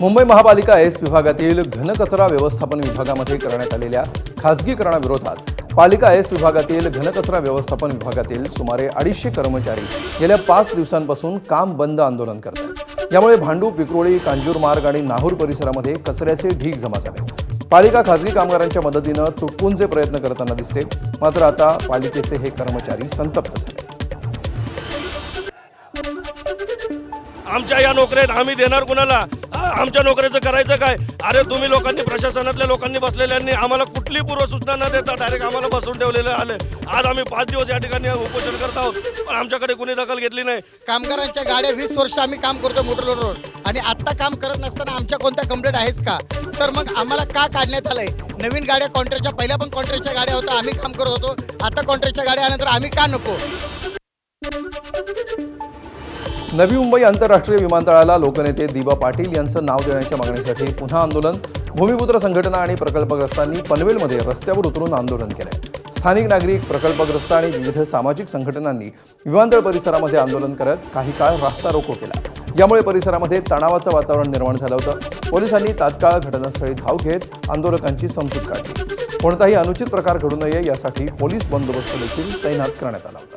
मुंबई महापालिका एस विभागातील घनकचरा व्यवस्थापन विभागामध्ये करण्यात आलेल्या खासगीकरणाविरोधात पालिका एस विभागातील घनकचरा व्यवस्थापन विभागातील सुमारे 250 कर्मचारी गेल्या 5 दिवसांपासून काम बंद आंदोलन करतात। यामुळे भांडूप, विक्रोळी, कांजूरमार्ग आणि नाहूर परिसरामध्ये कचऱ्याचे ढीग जमा झाले। पालिका खासगी कामगारांच्या मदतीने तुटपुंजे प्रयत्न करताना दिसते, मात्र आता पालिकेचे हे कर्मचारी संतप्त झाले। आमच्या या नोकऱ्यात आम्ही देणार कुणाला? आमच्या नोकरीचं करायचं काय? अरे तुम्ही लोकांनी, प्रशासनातल्या लोकांनी बसलेल्यांनी आम्हाला कुठली पूर्वसूचना न देता डायरेक्ट आम्हाला बसून ठेवलेले आले। आज आम्ही 5 दिवस या ठिकाणी उपोषण करत आहोत, पण आमच्याकडे कुणी दखल घेतली नाही। कामगारांच्या गाड्या 20 वर्ष आम्ही काम करतो मोटर लोडवर, आणि आत्ता काम करत नसताना आमच्या कोणत्या कंप्लेंट आहेत का? तर मग आम्हाला का काढण्यात आलंय? नवीन गाड्या कॉन्ट्रॅक्टच्या, पहिल्या पण कॉन्ट्रॅक्टच्या गाड्या होत्या, आम्ही काम करत होतो, आता कॉन्ट्रॅक्टच्या गाड्या आल्यानंतर आम्ही का नको? नवी मुंबई आंतरराष्ट्रीय विमानतळाला लोकनेते दिबा पाटील यांचं नाव देण्याच्या मागणीसाठी पुन्हा आंदोलन। भूमिपुत्र संघटना आणि प्रकल्पग्रस्तांनी पनवेलमध्ये रस्त्यावर उतरून आंदोलन केलंय। स्थानिक नागरिक, प्रकल्पग्रस्त आणि विविध सामाजिक संघटनांनी विमानतळ परिसरामध्ये आंदोलन करत काही काळ रास्ता रोको केला। यामुळे परिसरामध्ये तणावाचं वातावरण निर्माण झालं होतं। पोलिसांनी तात्काळ घटनास्थळी धाव घेत आंदोलकांची समजूत काढली। कोणताही अनुचित प्रकार घडू नये यासाठी पोलीस बंदोबस्त देखील तैनात करण्यात आला होता।